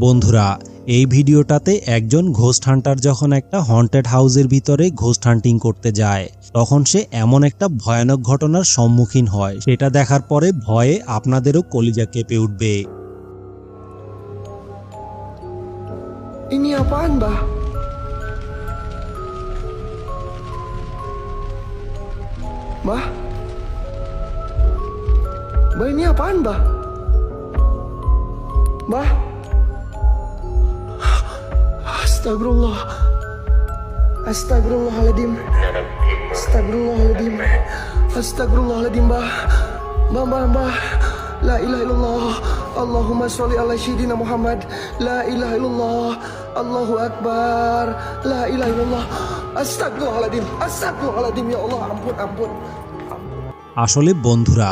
বন্ধুরা, এই ভিডিওটাতে একজন ঘোস্ট হান্টার যখন একটা হন্টেড হাউসের ভিতরে ঘোস্ট হান্টিং করতে যায়, তখন সে এমন একটা ভয়ানক ঘটনার সম্মুখীন হয়, সেটা দেখার পরে ভয়ে আপনাদেরও কলিজা কেঁপে উঠবে। Ini apaan, Bah? Bah? Bah, ini apaan, Bah? Bah? Astagfirullah. Astagfirullahaladzim. Astagfirullahaladzim. Astagfirullahaladzim, Bah. Bah. La ilaha illallah. Allahumma sholli ala sayyidina Muhammad. La ilaha illallah. Allahu akbar. La ilaha illallah. Astagfirullahaladzim. Astagfirullahaladzim, ya Allah, ampun. আসলে বন্ধুরা,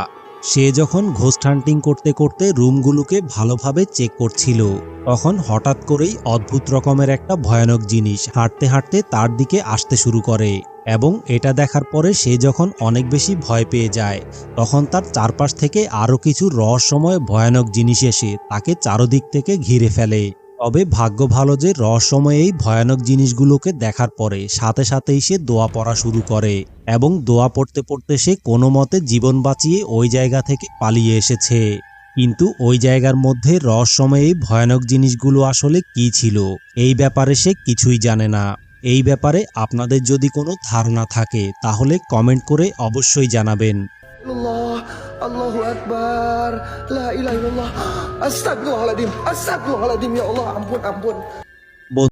সে যখন ghost হান্টিং করতে করতে রুমগুলোকে ভালোভাবে check করছিল, তখন হঠাৎ করেই অদ্ভুত রকমের একটা ভয়ানক জিনিস হাঁটতে হাঁটতে তার দিকে আসতে শুরু করে, এবং এটা দেখার পরে সে যখন অনেক বেশি ভয় পেয়ে যায়, তখন তার চারপাশ থেকে আরও কিছু রহস্যময় ভয়ানক জিনিস এসে তাকে চারদিক থেকে ঘিরে ফেলে। তবে ভাগ্য ভালো যে রহস্যময় এই ভয়ানক জিনিসগুলোকে দেখার পরে সাথে সাথেই সে দোয়া পড়া শুরু করে, এবং দোয়া পড়তে পড়তে সে কোনো মতে জীবন বাঁচিয়ে ওই জায়গা থেকে পালিয়ে এসেছে। কিন্তু ওই জায়গার মধ্যে রহস্যময় এই ভয়ানক জিনিসগুলো আসলে কি ছিল, এই ব্যাপারে সে কিছুই জানে না। এই ব্যাপারে আপনাদের যদি কোনো ধারণা থাকে তাহলে কমেন্ট করে অবশ্যই জানাবেন। Allah, Allahu akbar. La ilaha illallah. Astagfirullahaladzim. Ya Allah, ampun.